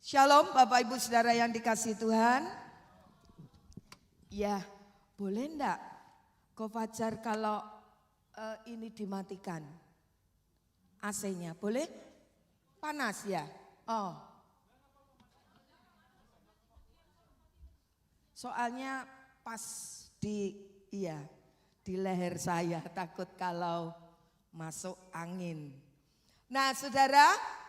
Shalom Bapak Ibu Saudara yang dikasihi Tuhan. Ya, boleh enggak Ko Fajar kalau ini dimatikan AC-nya? Boleh? Panas ya? Oh. Soalnya pas di leher saya, takut kalau masuk angin. Nah saudara,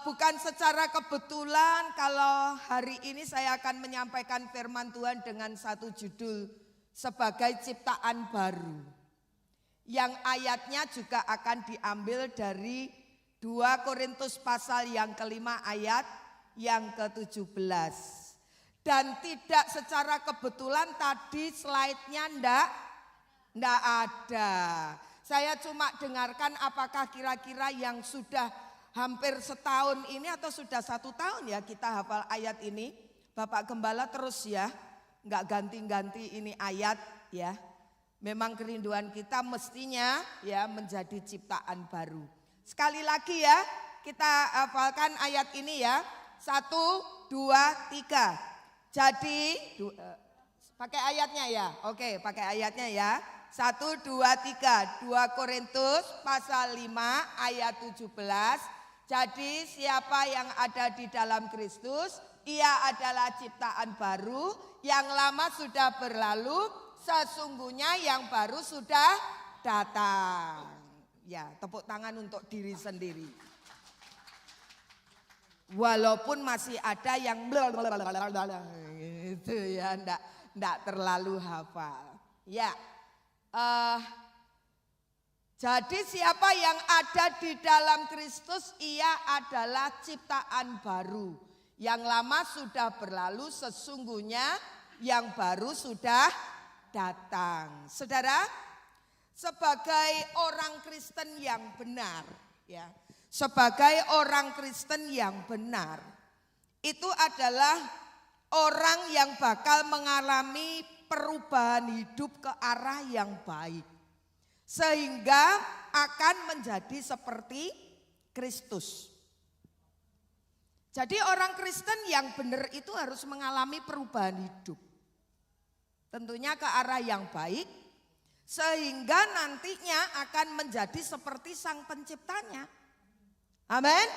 bukan secara kebetulan kalau hari ini saya akan menyampaikan firman Tuhan dengan satu judul sebagai ciptaan baru. Yang ayatnya juga akan diambil dari 2 Korintus pasal yang kelima ayat yang ke-17. Dan tidak secara kebetulan tadi slide-nya ndak ada. Saya cuma dengarkan apakah kira-kira yang sudah hampir setahun ini atau sudah 1 tahun ya kita hafal ayat ini. Bapak Gembala terus ya, nggak ganti-ganti ini ayat ya. Memang kerinduan kita mestinya ya menjadi ciptaan baru. Sekali lagi ya, kita hafalkan ayat ini ya. 1, 2, 3. Jadi pakai ayatnya ya. Oke, pakai ayatnya ya. 1, 2, 3. 2 Korintus pasal 5 ayat 17. Jadi siapa yang ada di dalam Kristus, ia adalah ciptaan baru, yang lama sudah berlalu, sesungguhnya yang baru sudah datang. Ya, tepuk tangan untuk diri sendiri. Walaupun masih ada yang itu ya, enggak terlalu hafal. Ya, jadi siapa yang ada di dalam Kristus, ia adalah ciptaan baru. Yang lama sudah berlalu, sesungguhnya yang baru sudah datang. Saudara, sebagai orang Kristen yang benar, ya, sebagai orang Kristen yang benar, itu adalah orang yang bakal mengalami perubahan hidup ke arah yang baik. Sehingga akan menjadi seperti Kristus. Jadi orang Kristen yang benar itu harus mengalami perubahan hidup. Tentunya ke arah yang baik. Sehingga nantinya akan menjadi seperti Sang Penciptanya. Amin.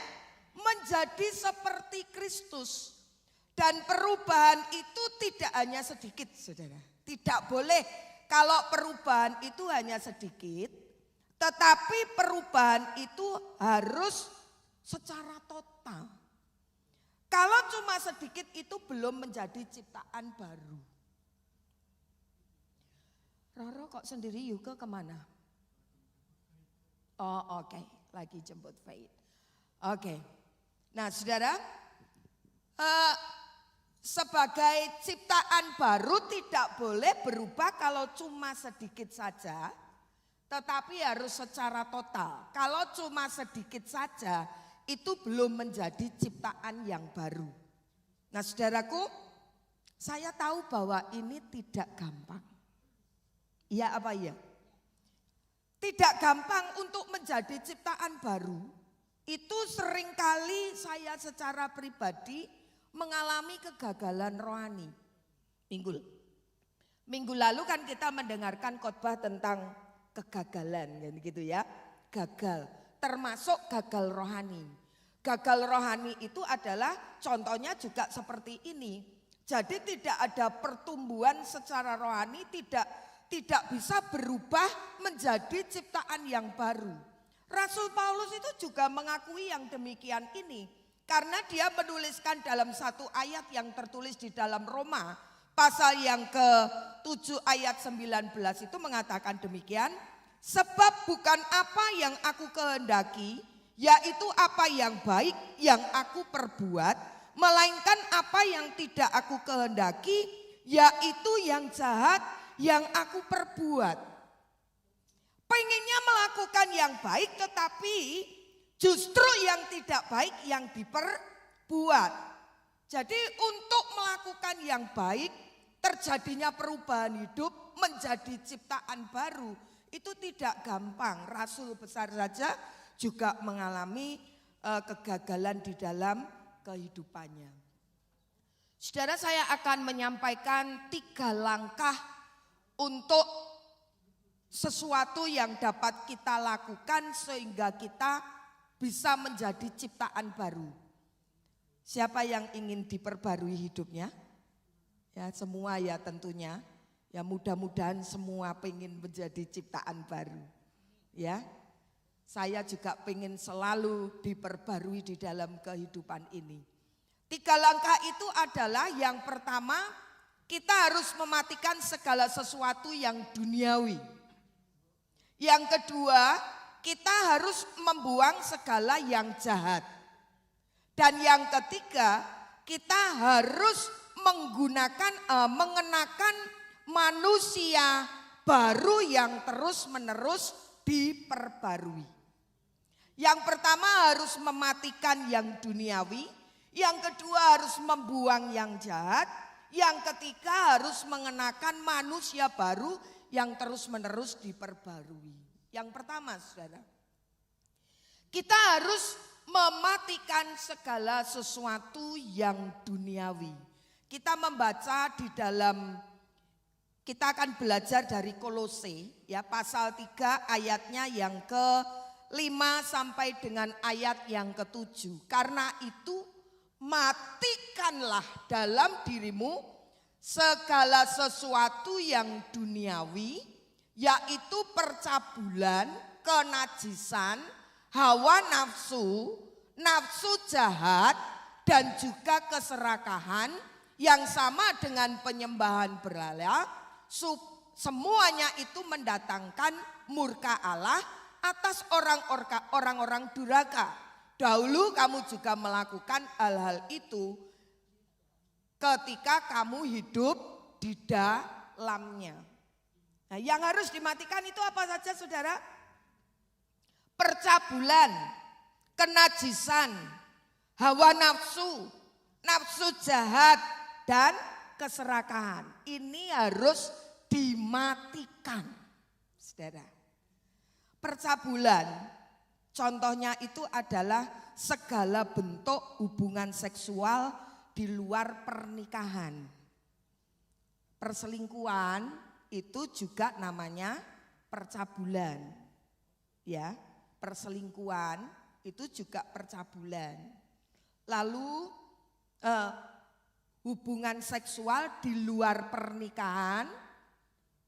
Menjadi seperti Kristus. Dan perubahan itu tidak hanya sedikit, saudara. Tidak boleh kalau perubahan itu hanya sedikit. Tetapi perubahan itu harus secara total. Kalau cuma sedikit itu belum menjadi ciptaan baru. Roro kok sendiri Yuke kemana? Oh oke. Lagi jemput Faith. Oke. Nah saudara, sebagai ciptaan baru tidak boleh berubah kalau cuma sedikit saja, tetapi harus secara total. Kalau cuma sedikit saja, itu belum menjadi ciptaan yang baru. Nah saudaraku, saya tahu bahwa ini tidak gampang. Iya apa ya? Tidak gampang untuk menjadi ciptaan baru. Itu seringkali saya secara pribadi mengalami kegagalan rohani. Minggu lalu kan kita mendengarkan khotbah tentang kegagalan gitu ya. Gagal, termasuk gagal rohani. Gagal rohani itu adalah contohnya juga seperti ini. Jadi tidak ada pertumbuhan secara rohani, tidak bisa berubah menjadi ciptaan yang baru. Rasul Paulus itu juga mengakui yang demikian ini. Karena dia menuliskan dalam satu ayat yang tertulis di dalam Roma. Pasal yang ke-7 ayat 19 itu mengatakan demikian. Sebab bukan apa yang aku kehendaki, yaitu apa yang baik yang aku perbuat. Melainkan apa yang tidak aku kehendaki, yaitu yang jahat yang aku perbuat. Pengennya melakukan yang baik tetapi justru yang tidak baik yang diperbuat. Jadi untuk melakukan yang baik, terjadinya perubahan hidup menjadi ciptaan baru, itu tidak gampang. Rasul besar saja juga mengalami kegagalan di dalam kehidupannya. Saudara, saya akan menyampaikan 3 langkah untuk sesuatu yang dapat kita lakukan sehingga kita bisa menjadi ciptaan baru. Siapa yang ingin diperbarui hidupnya? Ya, semua ya tentunya. Ya, mudah-mudahan semua pengen menjadi ciptaan baru. Ya, saya juga pengen selalu diperbarui di dalam kehidupan ini. 3 langkah itu adalah yang pertama, kita harus mematikan segala sesuatu yang duniawi. Yang kedua, kita harus membuang segala yang jahat. Dan yang ketiga, kita harus mengenakan manusia baru yang terus-menerus diperbarui. Yang pertama harus mematikan yang duniawi, yang kedua harus membuang yang jahat, yang ketiga harus mengenakan manusia baru yang terus-menerus diperbarui. Yang pertama, saudara, kita harus mematikan segala sesuatu yang duniawi. Kita membaca di dalam, kita akan belajar dari Kolose, ya, pasal 3 ayatnya yang ke-5 sampai dengan ayat yang ke-7. Karena itu matikanlah dalam dirimu segala sesuatu yang duniawi, yaitu percabulan, kenajisan, hawa nafsu, nafsu jahat, dan juga keserakahan yang sama dengan penyembahan berhala. Semuanya itu mendatangkan murka Allah atas orang-orang durhaka. Dahulu kamu juga melakukan hal-hal itu ketika kamu hidup di dalamnya. Nah, yang harus dimatikan itu apa saja, saudara? Percabulan, kenajisan, hawa nafsu, nafsu jahat, dan keserakahan. Ini harus dimatikan, saudara. Percabulan, contohnya itu adalah segala bentuk hubungan seksual di luar pernikahan. Perselingkuhan itu juga namanya percabulan. Ya, perselingkuhan itu juga percabulan. Lalu hubungan seksual di luar pernikahan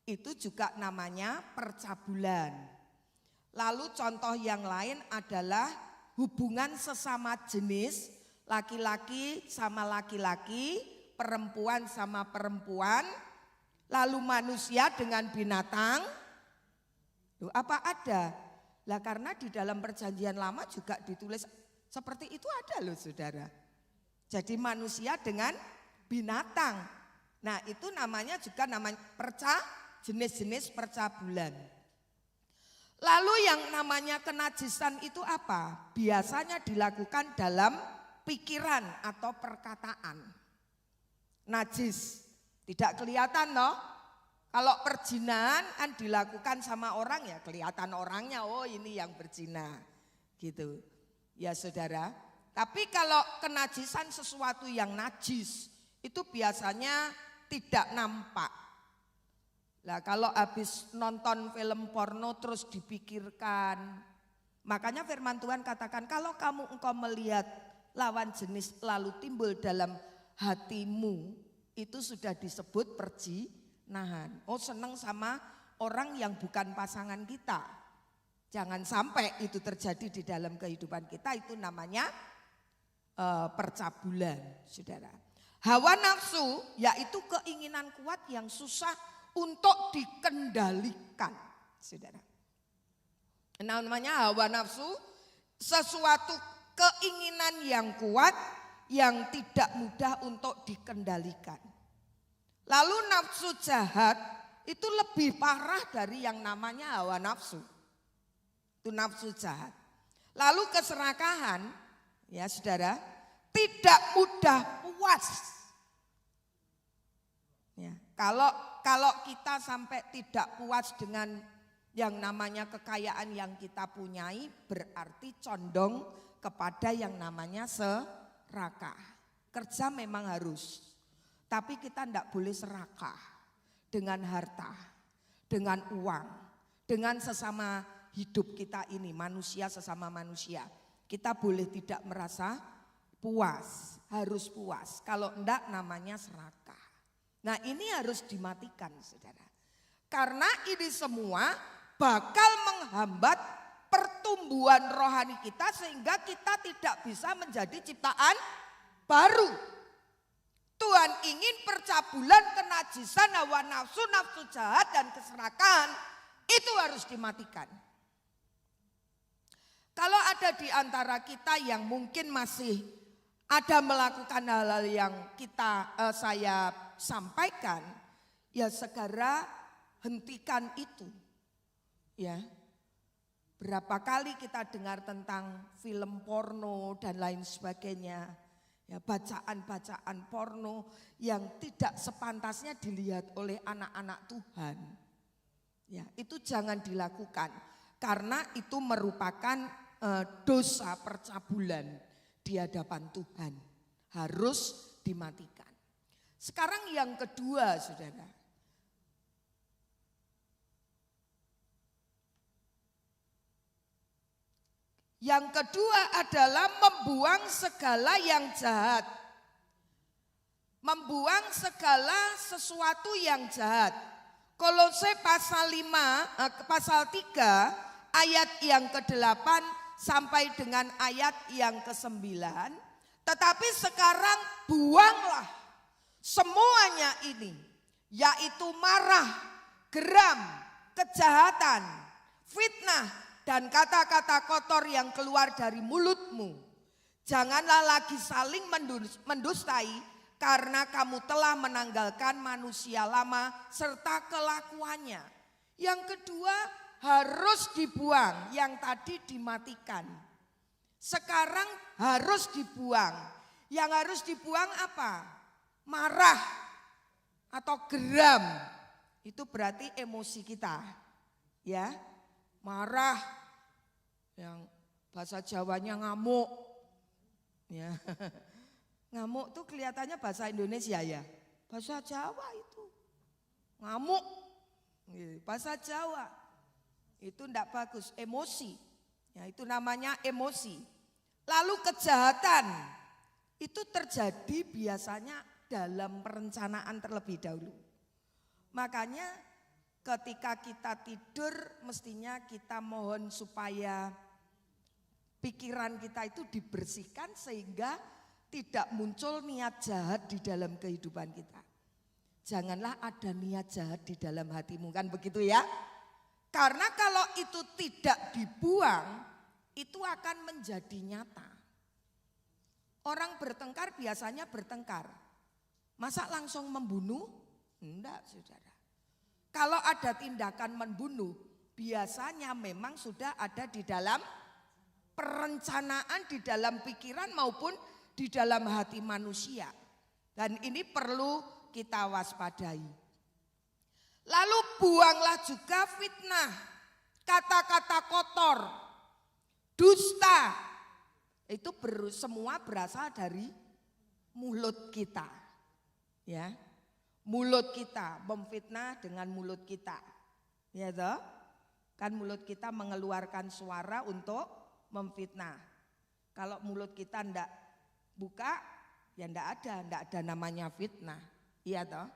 itu juga namanya percabulan. Lalu contoh yang lain adalah hubungan sesama jenis, laki-laki sama laki-laki, perempuan sama perempuan, lalu manusia dengan binatang. Loh, apa ada? Lah karena di dalam perjanjian lama juga ditulis seperti itu ada loh, saudara. Jadi manusia dengan binatang. Nah, itu namanya juga namanya jenis-jenis percabulan. Lalu yang namanya kenajisan itu apa? Biasanya dilakukan dalam pikiran atau perkataan. Najis, tidak kelihatan loh. Kalau perzinahan kan dilakukan sama orang ya kelihatan orangnya, oh ini yang berzina gitu. Ya saudara, tapi kalau kenajisan sesuatu yang najis itu biasanya tidak nampak. Nah, kalau habis nonton film porno terus dipikirkan. Makanya firman Tuhan katakan kalau engkau melihat lawan jenis lalu timbul dalam hatimu, itu sudah disebut perzinahan. Oh, senang sama orang yang bukan pasangan kita. Jangan sampai itu terjadi di dalam kehidupan kita, itu namanya percabulan, saudara. Hawa nafsu yaitu keinginan kuat yang susah untuk dikendalikan, saudara. Namanya hawa nafsu, sesuatu keinginan yang kuat yang tidak mudah untuk dikendalikan. Lalu nafsu jahat itu lebih parah dari yang namanya hawa nafsu. Itu nafsu jahat. Lalu keserakahan, ya saudara, tidak mudah puas. Ya, kalau kita sampai tidak puas dengan yang namanya kekayaan yang kita punyai, berarti condong kepada yang namanya serakah. Kerja memang harus, tapi kita tidak boleh serakah dengan harta, dengan uang, dengan sesama hidup kita ini, manusia sesama manusia. Kita boleh tidak merasa puas, harus puas. Kalau enggak namanya serakah. Nah ini harus dimatikan saudara. Karena ini semua bakal menghambat pertumbuhan rohani kita sehingga kita tidak bisa menjadi ciptaan baru. Tuhan ingin percabulan, kenajisan, hawa nafsu, nafsu jahat dan keserakahan itu harus dimatikan. Kalau ada di antara kita yang mungkin masih ada melakukan hal-hal yang saya sampaikan, ya segera hentikan itu. Ya. Berapa kali kita dengar tentang film porno dan lain sebagainya. Ya, bacaan-bacaan porno yang tidak sepantasnya dilihat oleh anak-anak Tuhan. Ya, itu jangan dilakukan karena itu merupakan dosa percabulan di hadapan Tuhan. Harus dimatikan. Sekarang yang kedua, saudara. Yang kedua adalah membuang segala yang jahat. Membuang segala sesuatu yang jahat. Kolose pasal 5, pasal 3 ayat yang ke-8 sampai dengan ayat yang ke-9. Tetapi sekarang buanglah semuanya ini, yaitu marah, geram, kejahatan, fitnah, dan kata-kata kotor yang keluar dari mulutmu. Janganlah lagi saling mendustai karena kamu telah menanggalkan manusia lama serta kelakuannya. Yang kedua harus dibuang, yang tadi dimatikan. Sekarang harus dibuang. Yang harus dibuang apa? Marah atau geram. Itu berarti emosi kita. Ya, marah. Yang bahasa Jawanya ngamuk. Ya. Ngamuk tuh kelihatannya bahasa Indonesia ya. Bahasa Jawa itu. Ngamuk. Bahasa Jawa. Itu enggak bagus, emosi. Ya, itu namanya emosi. Lalu kejahatan. Itu terjadi biasanya dalam perencanaan terlebih dahulu. Makanya ketika kita tidur mestinya kita mohon supaya pikiran kita itu dibersihkan sehingga tidak muncul niat jahat di dalam kehidupan kita. Janganlah ada niat jahat di dalam hatimu, kan begitu ya? Karena kalau itu tidak dibuang, itu akan menjadi nyata. Orang bertengkar biasanya bertengkar. Masa langsung membunuh? Enggak, saudara. Kalau ada tindakan membunuh, biasanya memang sudah ada di dalam perencanaan, di dalam pikiran maupun di dalam hati manusia. Dan ini perlu kita waspadai. Lalu buanglah juga fitnah, kata-kata kotor, dusta. Itu semua berasal dari mulut kita. Ya. Mulut kita, memfitnah dengan mulut kita. Ya toh? Kan mulut kita mengeluarkan suara untuk memfitnah. Kalau mulut kita ndak buka, ya ndak ada namanya fitnah. Iya toh?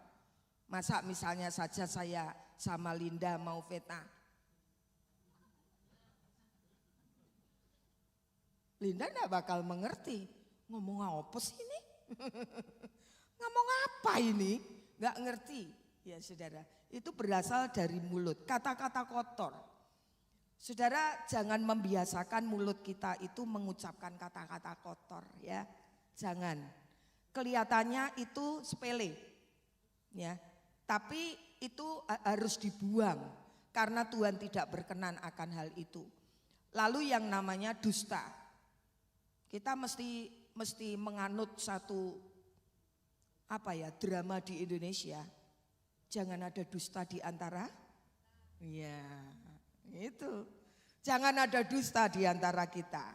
Masa misalnya saja saya sama Linda mau fitnah. Linda ndak bakal mengerti. Ngomong apa sih ini? Ngomong apa ini? Nggak ngerti. Ya saudara, itu berasal dari mulut, kata-kata kotor. Saudara, jangan membiasakan mulut kita itu mengucapkan kata-kata kotor ya. Jangan. Kelihatannya itu sepele. Ya. Tapi itu harus dibuang karena Tuhan tidak berkenan akan hal itu. Lalu yang namanya dusta. Kita mesti menganut satu drama di Indonesia. Jangan ada dusta di antara. Ya, itu. Jangan ada dusta di antara kita.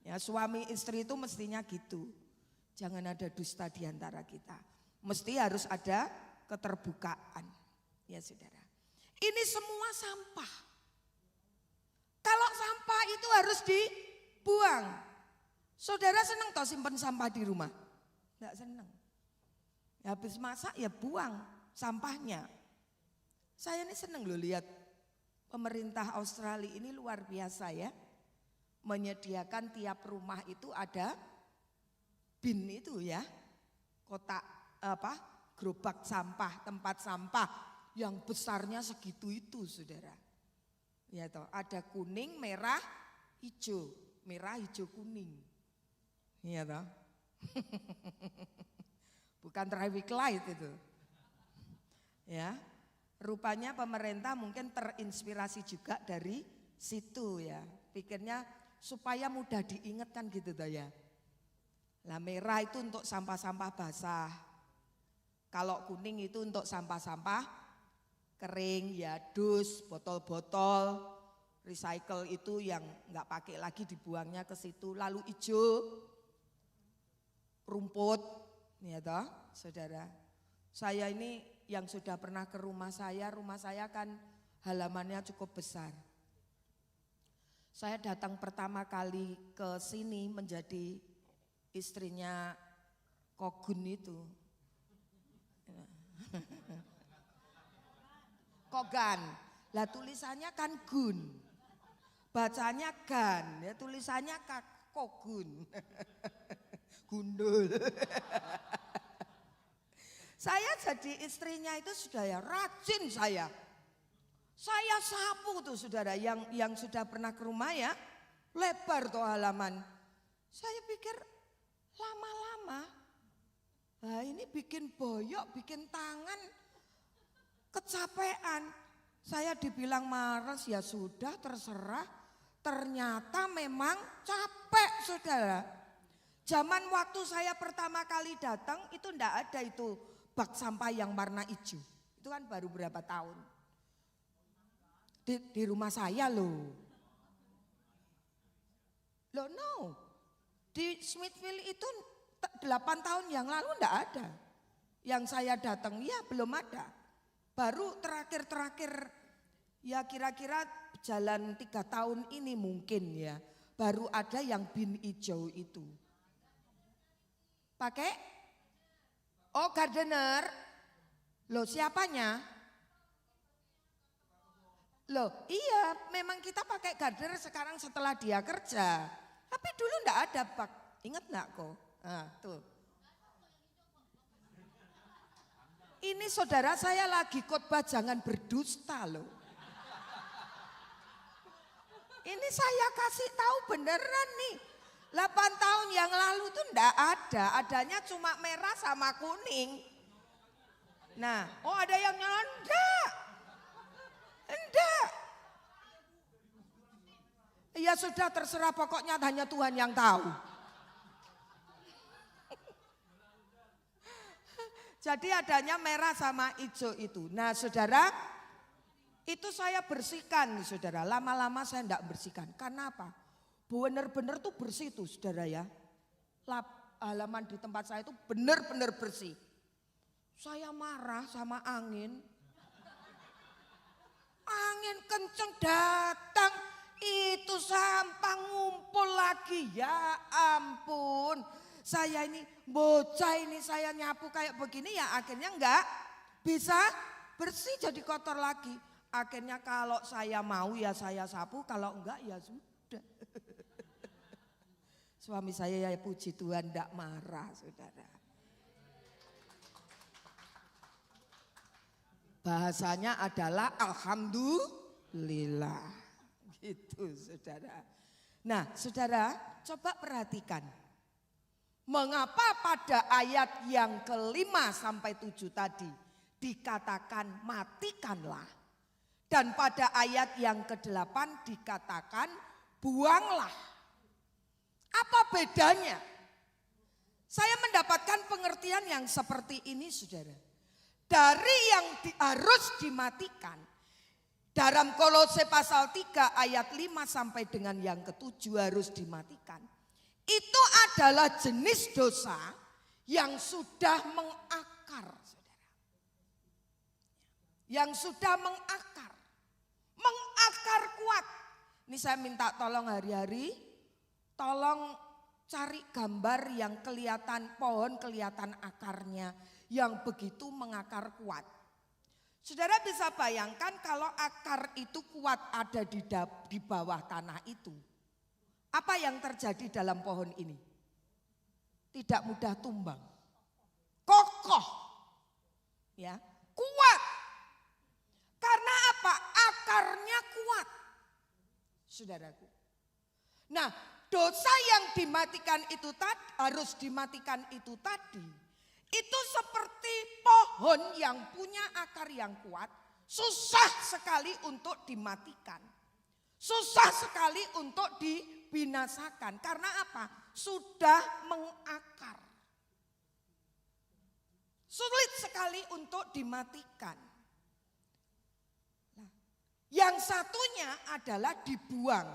Ya, suami istri itu mestinya gitu. Jangan ada dusta di antara kita. Mesti harus ada keterbukaan. Ya saudara. Ini semua sampah. Kalau sampah itu harus dibuang. Saudara senang toh simpen sampah di rumah? Enggak senang. Ya habis masak ya buang sampahnya. Saya ini senang loh lihat pemerintah Australia ini luar biasa ya. Menyediakan tiap rumah itu ada bin itu ya. Kotak gerobak sampah, tempat sampah yang besarnya segitu itu saudara. Ya toh, ada kuning, merah, hijau. Merah, hijau, kuning. Iya toh. Bukan traffic light itu. Ya. Rupanya pemerintah mungkin terinspirasi juga dari situ ya. Pikirnya supaya mudah diingatkan gitu toh ya. Lah merah itu untuk sampah-sampah basah. Kalau kuning itu untuk sampah-sampah kering ya, dus, botol-botol, recycle itu yang enggak pakai lagi dibuangnya ke situ. Lalu hijau, rumput, ya toh, saudara. Saya ini yang sudah pernah ke rumah saya kan halamannya cukup besar. Saya datang pertama kali ke sini menjadi istrinya Kogun itu. Kogan, lah tulisannya kan Gun, bacanya Gan, ya tulisannya Kogun, gundul. Saya jadi istrinya itu sudah ya rajin saya sapu tuh saudara yang sudah pernah ke rumah ya, lebar tuh halaman. Saya pikir lama-lama, nah ini bikin boyok, bikin tangan kecapean. Saya dibilang malas ya sudah terserah. Ternyata memang capek saudara. Zaman waktu saya pertama kali datang itu enggak ada itu bak sampah yang warna hijau. Itu kan baru berapa tahun. Di rumah saya loh. Loh no. Di Smithfield itu 8 tahun yang lalu enggak ada. Yang saya datang ya belum ada. Baru terakhir ya kira-kira jalan 3 tahun ini mungkin ya. Baru ada yang bin hijau itu. Pakai? Oh gardener. Loh siapanya? Loh iya memang kita pakai gardener sekarang setelah dia kerja. Tapi dulu enggak ada bak. Ingat enggak kok? Nah tuh. Ini saudara saya lagi khotbah jangan berdusta loh. Ini saya kasih tahu beneran nih. 8 tahun yang lalu tuh enggak ada. Adanya cuma merah sama kuning. Nah, oh ada yang nyala? Enggak. Enggak. Ya sudah terserah pokoknya hanya Tuhan yang tahu. Jadi adanya merah sama hijau itu. Nah saudara, itu saya bersihkan nih saudara. Lama-lama saya enggak bersihkan. Karena apa? Benar-benar tuh bersih tuh saudara ya. Halaman di tempat saya itu benar-benar bersih. Saya marah sama angin. Angin kenceng datang. Itu sampah ngumpul lagi. Ya ampun. Saya ini bocah ini saya nyapu kayak begini ya akhirnya enggak bisa bersih jadi kotor lagi. Akhirnya kalau saya mau ya saya sapu, kalau enggak ya sudah. Suami saya ya puji Tuhan enggak marah saudara. Bahasanya adalah alhamdulillah gitu saudara. Nah saudara coba perhatikan. Mengapa pada ayat yang ke-5 sampai 7 tadi dikatakan matikanlah. Dan pada ayat yang ke-8 dikatakan buanglah. Apa bedanya? Saya mendapatkan pengertian yang seperti ini saudara. Dari yang harus dimatikan. Dalam Kolose pasal 3 ayat 5 sampai dengan yang ke-7 harus dimatikan. Itu adalah jenis dosa yang sudah mengakar, saudara. Yang sudah mengakar kuat. Ini saya minta tolong hari-hari, tolong cari gambar yang kelihatan pohon, kelihatan akarnya, yang begitu mengakar kuat. Saudara bisa bayangkan kalau akar itu kuat ada di bawah tanah itu. Apa yang terjadi dalam pohon ini? Tidak mudah tumbang. Kokoh. Ya, kuat. Karena apa? Akarnya kuat. Saudaraku. Nah, dosa yang dimatikan itu harus dimatikan itu tadi. Itu seperti pohon yang punya akar yang kuat, susah sekali untuk dimatikan. Susah sekali untuk dibinasakan. Karena apa? Sudah mengakar. Sulit sekali untuk dimatikan. Nah, yang satunya adalah dibuang.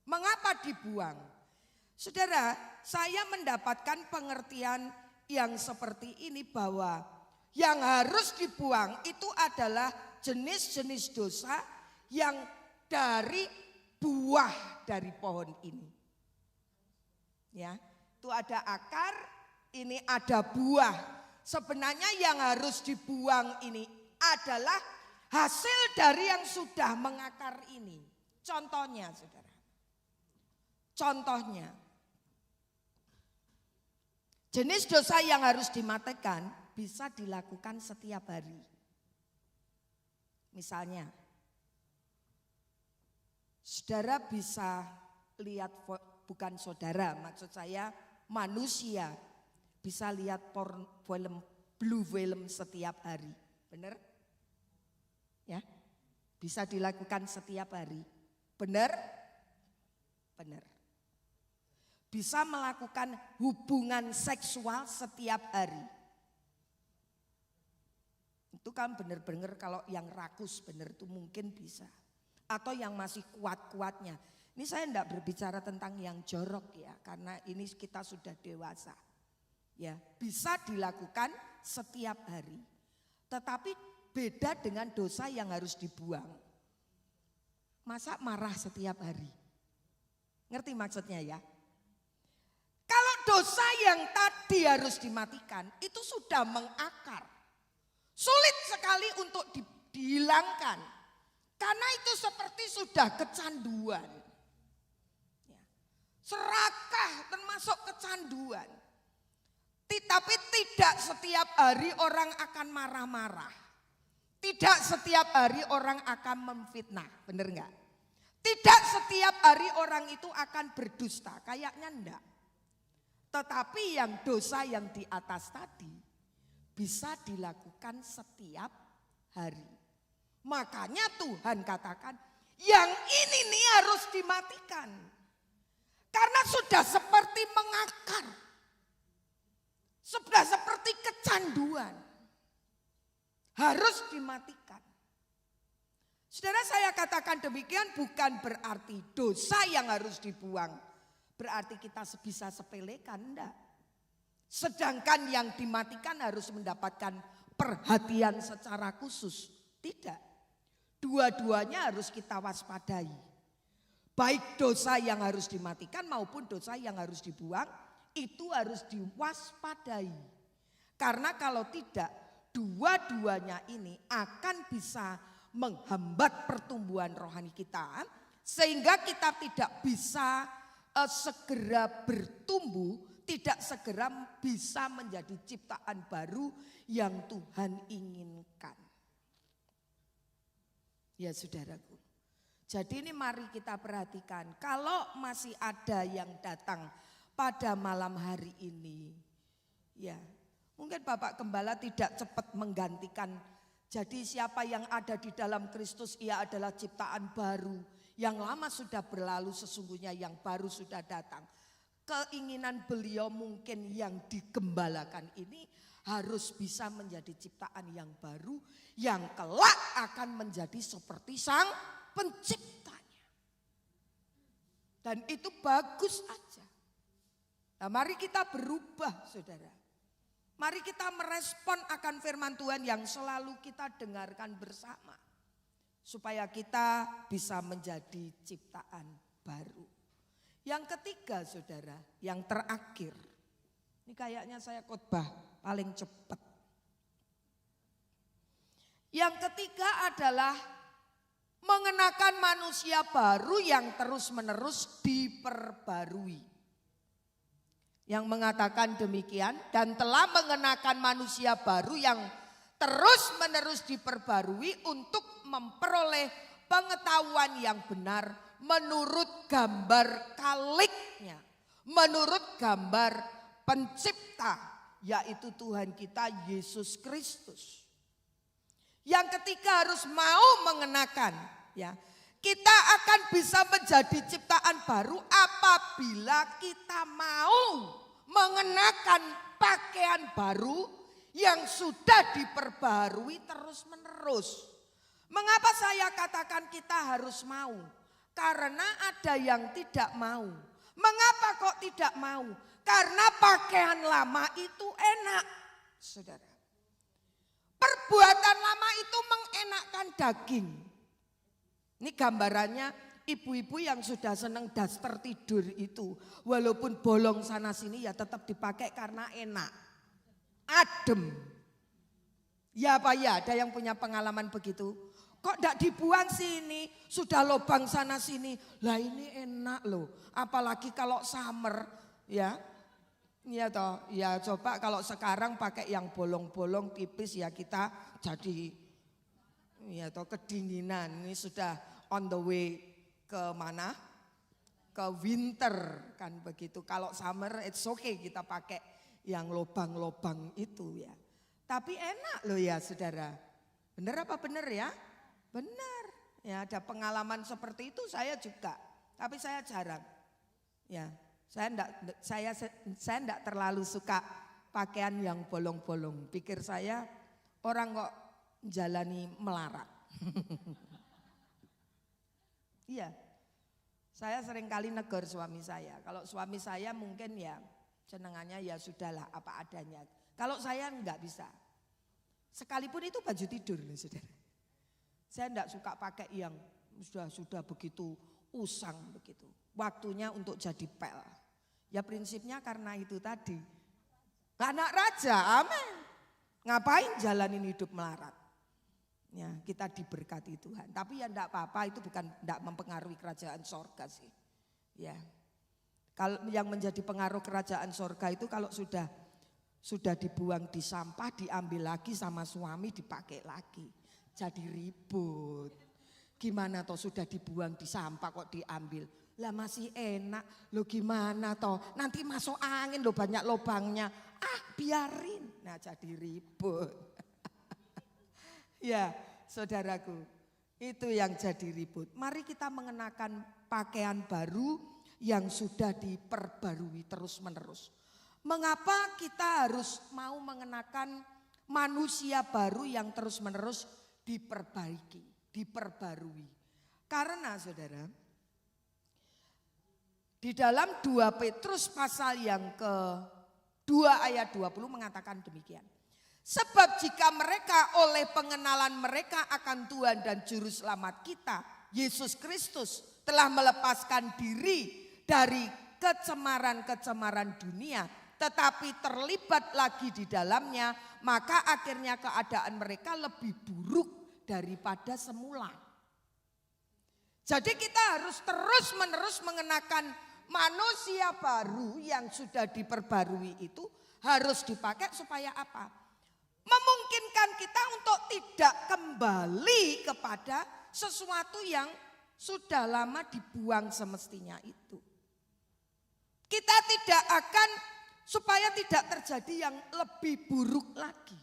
Mengapa dibuang? Saudara, saya mendapatkan pengertian yang seperti ini bahwa yang harus dibuang itu adalah jenis-jenis dosa yang dari buah dari pohon ini. Ya, itu ada akar, ini ada buah. Sebenarnya yang harus dibuang ini adalah hasil dari yang sudah mengakar ini. Contohnya, saudara. Contohnya, jenis dosa yang harus dimatikan bisa dilakukan setiap hari. Misalnya, saudara bisa lihat, bukan saudara, maksud saya manusia bisa lihat film, blue film setiap hari. Benar? Ya, bisa dilakukan setiap hari. Benar? Benar. Bisa melakukan hubungan seksual setiap hari. Itu kan benar-benar kalau yang rakus benar itu mungkin bisa. Atau yang masih kuat-kuatnya. Ini saya tidak berbicara tentang yang jorok ya, karena ini kita sudah dewasa. Ya, bisa dilakukan setiap hari. Tetapi beda dengan dosa yang harus dibuang. Masa marah setiap hari? Ngerti maksudnya ya? Kalau dosa yang tadi harus dimatikan itu sudah mengakar. Sulit sekali untuk dihilangkan. Karena itu seperti sudah kecanduan. Ya. Serakah termasuk kecanduan. Tapi tidak setiap hari orang akan marah-marah. Tidak setiap hari orang akan memfitnah. Benar enggak? Tidak setiap hari orang itu akan berdusta. Kayaknya enggak. Tetapi yang dosa yang di atas tadi bisa dilakukan setiap hari. Makanya Tuhan katakan yang ini nih harus dimatikan. Karena sudah seperti mengakar. Sudah seperti kecanduan. Harus dimatikan. Saudara, saya katakan demikian bukan berarti dosa yang harus dibuang. Berarti kita bisa sepelekan, enggak. Sedangkan yang dimatikan harus mendapatkan perhatian secara khusus. Tidak. Dua-duanya harus kita waspadai. Baik dosa yang harus dimatikan maupun dosa yang harus dibuang, itu harus diwaspadai. Karena kalau tidak, dua-duanya ini akan bisa menghambat pertumbuhan rohani kita. Sehingga kita tidak bisa segera bertumbuh, tidak segera bisa menjadi ciptaan baru yang Tuhan inginkan. Ya saudaraku. Jadi ini mari kita perhatikan, kalau masih ada yang datang pada malam hari ini, ya mungkin Bapak Gembala tidak cepat menggantikan. Jadi siapa yang ada di dalam Kristus ia adalah ciptaan baru. Yang lama sudah berlalu, sesungguhnya yang baru sudah datang. Keinginan beliau mungkin yang digembalakan ini harus bisa menjadi ciptaan yang baru, yang kelak akan menjadi seperti sang penciptanya. Dan itu bagus aja. Nah, mari kita berubah, saudara. Mari kita merespon akan firman Tuhan yang selalu kita dengarkan bersama. Supaya kita bisa menjadi ciptaan baru. Yang ketiga, saudara, yang terakhir. Ini kayaknya saya khotbah paling cepat. Yang ketiga adalah mengenakan manusia baru yang terus-menerus diperbarui. Yang mengatakan demikian, dan telah mengenakan manusia baru yang terus-menerus diperbarui untuk memperoleh pengetahuan yang benar menurut gambar kaliknya, menurut gambar pencipta, yaitu Tuhan kita Yesus Kristus. Yang ketiga harus mau mengenakan, ya. Kita akan bisa menjadi ciptaan baru apabila kita mau mengenakan pakaian baru yang sudah diperbarui terus-menerus. Mengapa saya katakan kita harus mau? Karena ada yang tidak mau. Mengapa kok tidak mau? Karena pakaian lama itu enak, saudara. Perbuatan lama itu mengenakkan daging. Ini gambarannya ibu-ibu yang sudah senang daster tidur itu. Walaupun bolong sana sini ya tetap dipakai karena enak. Adem. Ya Pak ya, ada yang punya pengalaman begitu. Kok enggak dibuang sini, sudah lubang sana sini. Lah ini enak loh, apalagi kalau summer ya. Iya toh, ya coba kalau sekarang pakai yang bolong-bolong tipis ya kita jadi ya toh kedinginan. Ini sudah on the way ke mana? Ke winter kan begitu. Kalau summer it's okay kita pakai yang lubang-lubang itu ya. Tapi enak loh ya saudara. Benar apa benar ya? Benar. Ya ada pengalaman seperti itu saya juga. Tapi saya jarang. Ya. Saya enggak terlalu suka pakaian yang bolong-bolong. Pikir saya orang kok jalani melarat. Iya. Saya sering kali negur suami saya. Kalau suami saya mungkin ya senengannya ya sudahlah apa adanya. Kalau saya enggak bisa. Sekalipun itu baju tidur nih saudara. Saya enggak suka pakai yang sudah begitu usang begitu. Waktunya untuk jadi pel. Ya prinsipnya karena itu tadi. Anak raja, amin. Ngapain jalanin hidup melarat? Ya, kita diberkati Tuhan. Tapi ya enggak apa-apa, itu bukan enggak mempengaruhi kerajaan sorga sih. Ya. Kalau yang menjadi pengaruh kerajaan sorga itu kalau sudah dibuang di sampah, diambil lagi sama suami, dipakai lagi. Jadi ribut. Gimana toh sudah dibuang di sampah kok diambil? Lah masih enak, lo gimana toh? Nanti masuk angin lo banyak lubangnya. Ah biarin, nah jadi ribut. Ya saudaraku, itu yang jadi ribut. Mari kita mengenakan pakaian baru yang sudah diperbarui terus menerus. Mengapa kita harus mau mengenakan manusia baru yang terus menerus diperbaiki, diperbarui? Karena saudara, di dalam 2 Petrus pasal yang ke-2 ayat 20 mengatakan demikian. Sebab jika mereka oleh pengenalan mereka akan Tuhan dan Juru Selamat kita, Yesus Kristus, telah melepaskan diri dari kecemaran-kecemaran dunia, tetapi terlibat lagi di dalamnya, maka akhirnya keadaan mereka lebih buruk daripada semula. Jadi kita harus terus-menerus mengenakan manusia baru yang sudah diperbarui itu harus dipakai supaya apa? Memungkinkan kita untuk tidak kembali kepada sesuatu yang sudah lama dibuang semestinya itu. Kita tidak akan, supaya tidak terjadi yang lebih buruk lagi.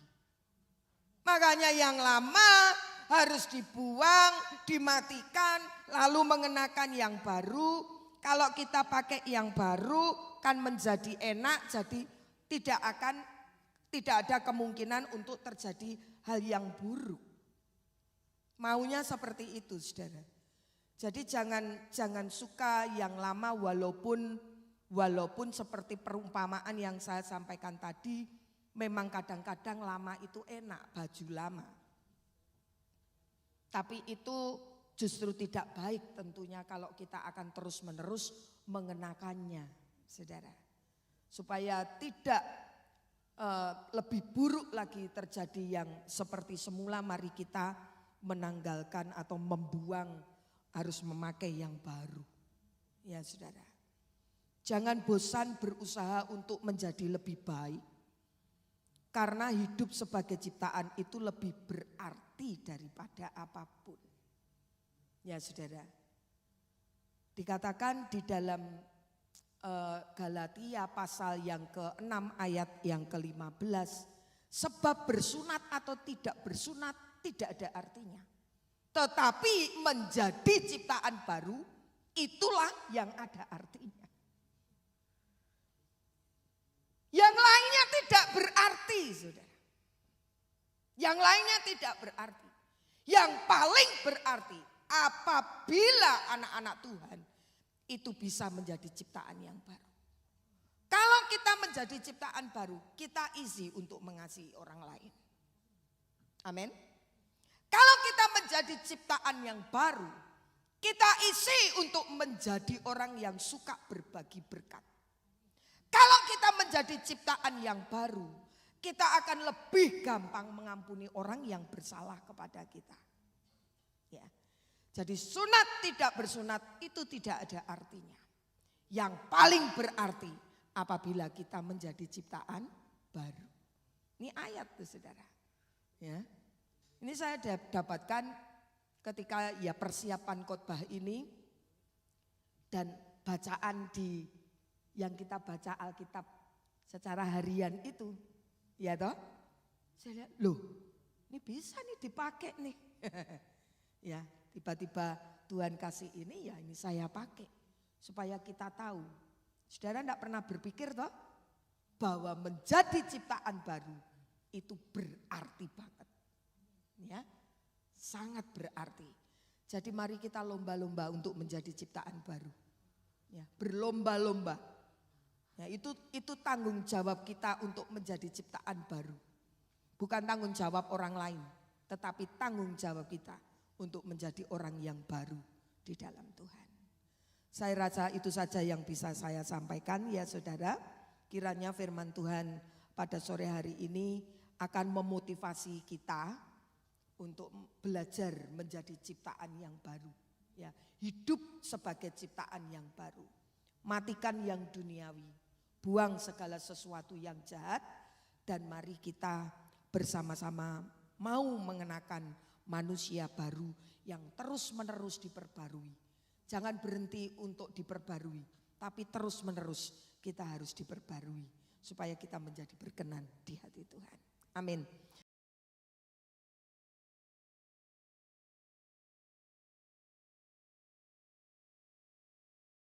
Makanya yang lama harus dibuang, dimatikan, lalu mengenakan yang baru. Kalau kita pakai yang baru kan menjadi enak, jadi tidak ada kemungkinan untuk terjadi hal yang buruk. Maunya seperti itu saudara. Jadi jangan suka yang lama walaupun Walaupun seperti perumpamaan yang saya sampaikan tadi, memang kadang-kadang lama itu enak, baju lama. Tapi itu justru tidak baik tentunya kalau kita akan terus-menerus mengenakannya, saudara. Supaya tidak lebih buruk lagi terjadi yang seperti semula, mari kita menanggalkan atau membuang, harus memakai yang baru. Ya saudara, jangan bosan berusaha untuk menjadi lebih baik. Karena hidup sebagai ciptaan itu lebih berarti daripada apapun. Ya saudara, dikatakan di dalam Galatia pasal yang ke-6 ayat yang ke-15, sebab bersunat atau tidak bersunat tidak ada artinya. Tetapi menjadi ciptaan baru itulah yang ada artinya. Yang lainnya tidak berarti, saudara. Yang lainnya tidak berarti. Yang paling berarti apabila anak-anak Tuhan itu bisa menjadi ciptaan yang baru. Kalau kita menjadi ciptaan baru, kita isi untuk mengasihi orang lain. Amin. Kalau kita menjadi ciptaan yang baru, kita isi untuk menjadi orang yang suka berbagi berkat. Kalau kita menjadi ciptaan yang baru, kita akan lebih gampang mengampuni orang yang bersalah kepada kita. Ya. Jadi sunat tidak bersunat itu tidak ada artinya. Yang paling berarti apabila kita menjadi ciptaan baru. Ini ayat tuh saudara. Ya. Ini saya dapatkan ketika ya persiapan khotbah ini dan bacaan di yang kita baca Alkitab secara harian itu. Ya toh? Saya lihat, loh ini bisa nih dipakai nih. Ya. Tiba-tiba Tuhan kasih ini, ya ini saya pakai. Supaya kita tahu. Saudara enggak pernah berpikir toh bahwa menjadi ciptaan baru itu berarti banget. Ya, sangat berarti. Jadi mari kita lomba-lomba untuk menjadi ciptaan baru. Ya, berlomba-lomba. Ya, itu tanggung jawab kita untuk menjadi ciptaan baru. Bukan tanggung jawab orang lain, tetapi tanggung jawab kita untuk menjadi orang yang baru di dalam Tuhan. Saya rasa itu saja yang bisa saya sampaikan ya saudara. Kiranya firman Tuhan pada sore hari ini akan memotivasi kita untuk belajar menjadi ciptaan yang baru. Ya, hidup sebagai ciptaan yang baru. Matikan yang duniawi, buang segala sesuatu yang jahat, dan mari kita bersama-sama mau mengenakan manusia baru yang terus-menerus diperbarui. Jangan berhenti untuk diperbarui, tapi terus-menerus kita harus diperbarui supaya kita menjadi berkenan di hati Tuhan. Amin.